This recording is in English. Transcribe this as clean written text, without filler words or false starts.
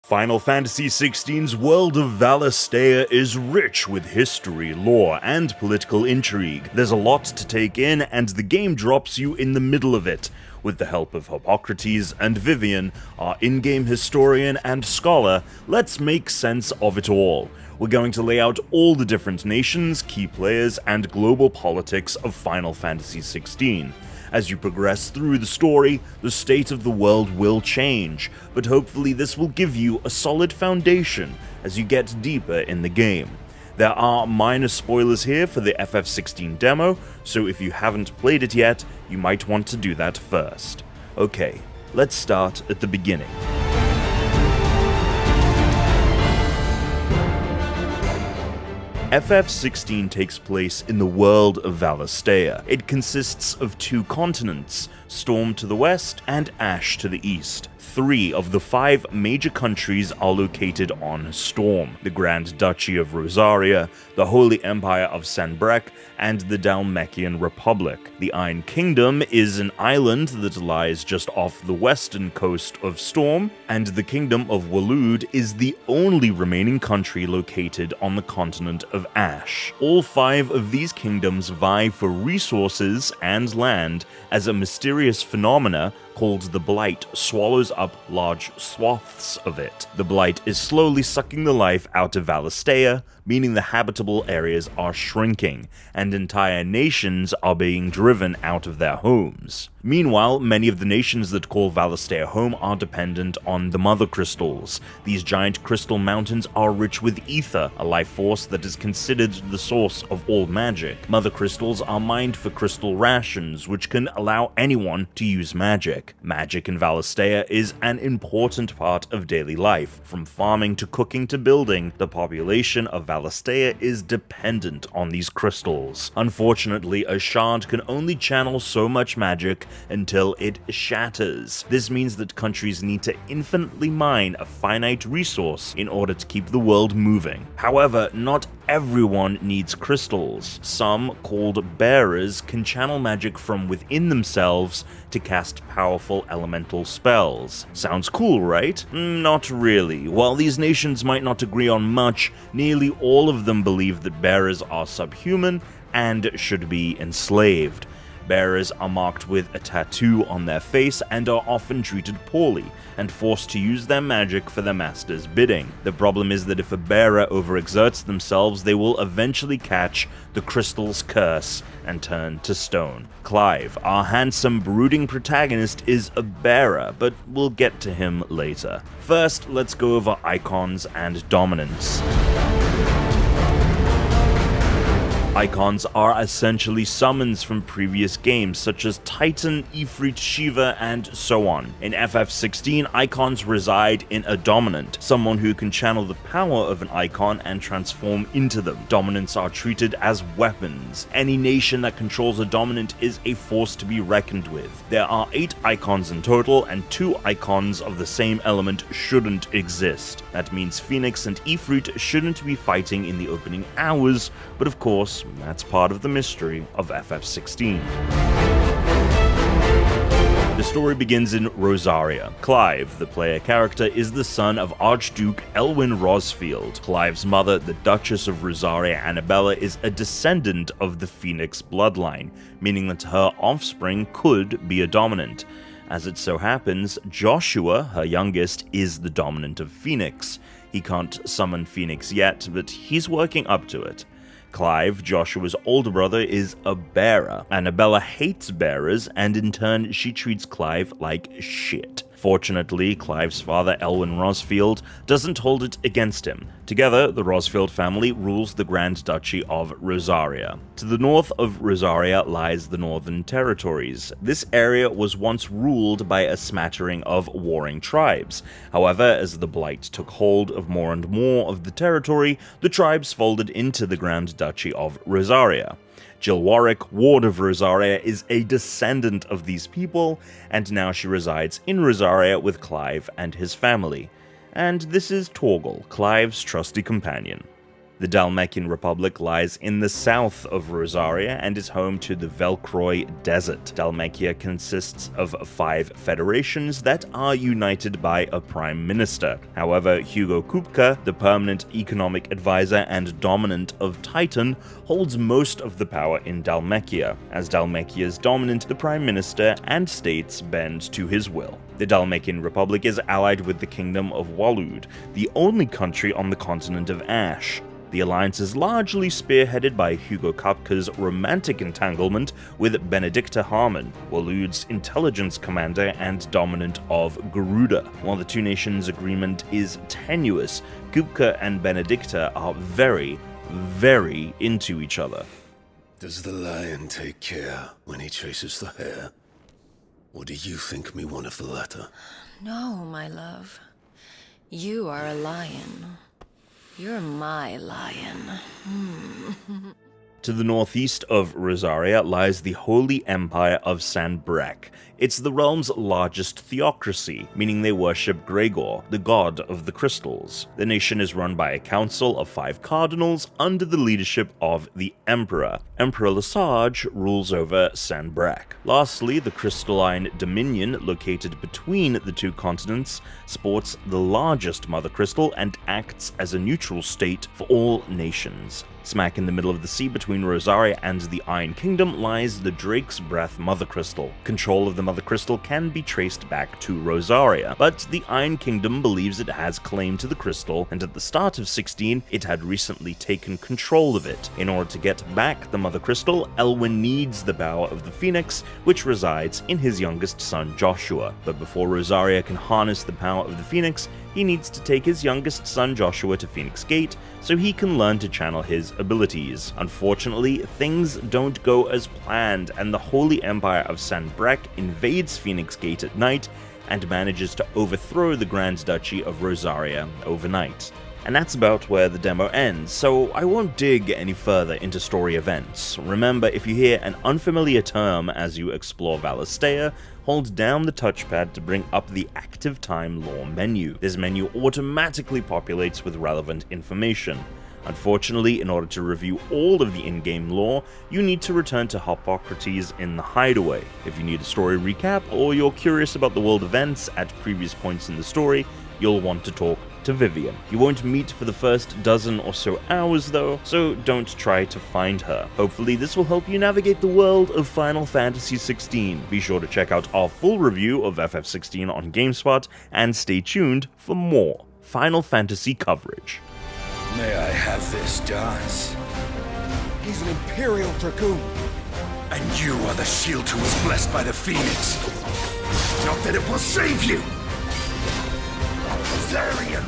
Final Fantasy XVI's world of Valisthea is rich with history, lore, and political intrigue. There's a lot to take in, and the game drops you in the middle of it. With the help of Hippocrates and Vivian, our in-game historian and scholar, let's make sense of it all. We're going to lay out all the different nations, key players, and global politics of Final Fantasy XVI. As you progress through the story, the state of the world will change, but hopefully this will give you a solid foundation as you get deeper in the game. There are minor spoilers here for the FF16 demo, so if you haven't played it yet, you might want to do that first. Okay, let's start at the beginning. FF16 takes place in the world of Valisthea. It consists of two continents, Storm to the west and Ash to the east. 3 of the 5 major countries are located on Storm: the Grand Duchy of Rosaria, the Holy Empire of Sanbreque, and the Dahlmekian Republic. The Iron Kingdom is an island that lies just off the western coast of Storm, and the Kingdom of Waloed is the only remaining country located on the continent of Ash. All 5 of these kingdoms vie for resources and land as a mysterious phenomena called the Blight swallows up large swaths of it. The Blight is slowly sucking the life out of Valisthea, meaning the habitable areas are shrinking, and entire nations are being driven out of their homes. Meanwhile, many of the nations that call Valisthea home are dependent on the Mothercrystals. These giant crystal mountains are rich with Aether, a life force that is considered the source of all magic. Mothercrystals are mined for crystal rations, which can allow anyone to use magic. Magic in Valisthea is an important part of daily life. From farming to cooking to building, the population of Valisthea is dependent on these crystals. Unfortunately, a shard can only channel so much magic until it shatters. This means that countries need to infinitely mine a finite resource in order to keep the world moving. However, not everyone needs crystals. Some, called bearers, can channel magic from within themselves to cast powerful elemental spells. Sounds cool, right? Not really. While these nations might not agree on much, nearly all of them believe that bearers are subhuman and should be enslaved. Bearers are marked with a tattoo on their face and are often treated poorly, and forced to use their magic for their master's bidding. The problem is that if a bearer overexerts themselves, they will eventually catch the crystal's curse and turn to stone. Clive, our handsome, brooding protagonist, is a bearer, but we'll get to him later. First, let's go over icons and dominance. Icons are essentially summons from previous games, such as Titan, Ifrit, Shiva, and so on. In FF16, icons reside in a dominant, someone who can channel the power of an icon and transform into them. Dominants are treated as weapons. Any nation that controls a dominant is a force to be reckoned with. There are 8 icons in total, and 2 icons of the same element shouldn't exist. That means Phoenix and Ifrit shouldn't be fighting in the opening hours, but of course, that's part of the mystery of FF16. The story begins in Rosaria. Clive, the player character, is the son of Archduke Elwyn Rosfield. Clive's mother, the Duchess of Rosaria Annabella, is a descendant of the Phoenix bloodline, meaning that her offspring could be a dominant. As it so happens, Joshua, her youngest, is the dominant of Phoenix. He can't summon Phoenix yet, but he's working up to it. Clive, Joshua's older brother, is a bearer. Annabella hates bearers, and in turn, she treats Clive like shit. Fortunately, Clive's father, Elwyn Rosfield, doesn't hold it against him. Together, the Rosfield family rules the Grand Duchy of Rosaria. To the north of Rosaria lies the Northern Territories. This area was once ruled by a smattering of warring tribes. However, as the Blight took hold of more and more of the territory, the tribes folded into the Grand Duchy of Rosaria. Jill Warwick, Ward of Rosaria, is a descendant of these people, and now she resides in Rosaria with Clive and his family. And this is Torgal, Clive's trusty companion. The Dahlmekian Republic lies in the south of Rosaria and is home to the Velcroy Desert. Dahlmekia consists of 5 federations that are united by a prime minister. However, Hugo Kupka, the permanent economic advisor and dominant of Titan, holds most of the power in Dahlmekia. As Dahlmekia is dominant, the prime minister and states bend to his will. The Dahlmekian Republic is allied with the Kingdom of Waloed, the only country on the continent of Ash. The alliance is largely spearheaded by Hugo Kupka's romantic entanglement with Benedicta Harmon, Waloed's intelligence commander and dominant of Garuda. While the two nations' agreement is tenuous, Kupka and Benedicta are very, very into each other. Does the lion take care when he chases the hare? Or do you think me one of the latter? No, my love. You are a lion. You're my lion. To the northeast of Rosaria lies the Holy Empire of Sanbreque. It's the realm's largest theocracy, meaning they worship Gregor, the god of the crystals. The nation is run by a council of 5 cardinals under the leadership of the Emperor. Emperor Lesage rules over Sanbreque. Lastly, the crystalline dominion, located between the 2 continents, sports the largest mother crystal and acts as a neutral state for all nations. Smack in the middle of the sea between Rosaria and the Iron Kingdom lies the Drake's Breath Mother Crystal. Control of the Mother Crystal can be traced back to Rosaria, but the Iron Kingdom believes it has claim to the crystal, and at the start of 16, it had recently taken control of it. In order to get back the Mother Crystal, Elwyn needs the power of the Phoenix, which resides in his youngest son Joshua. But before Rosaria can harness the power of the Phoenix, he needs to take his youngest son Joshua to Phoenix Gate so he can learn to channel his abilities. Unfortunately, things don't go as planned, and the Holy Empire of Sanbreque invades Phoenix Gate at night and manages to overthrow the Grand Duchy of Rosaria overnight. And that's about where the demo ends, so I won't dig any further into story events. Remember, if you hear an unfamiliar term as you explore Valisthea, hold down the touchpad to bring up the Active Time Lore menu. This menu automatically populates with relevant information. Unfortunately, in order to review all of the in-game lore, you need to return to Hippocrates in the Hideaway. If you need a story recap, or you're curious about the world events at previous points in the story, you'll want to talk to Vivian. You won't meet for the first dozen or so hours though, so don't try to find her. Hopefully this will help you navigate the world of Final Fantasy XVI. Be sure to check out our full review of FF16 on GameSpot, and stay tuned for more Final Fantasy coverage. May I have this dance? He's an Imperial Dragoon. And you are the shield who was blessed by the Phoenix. Not that it will save you! Zarian,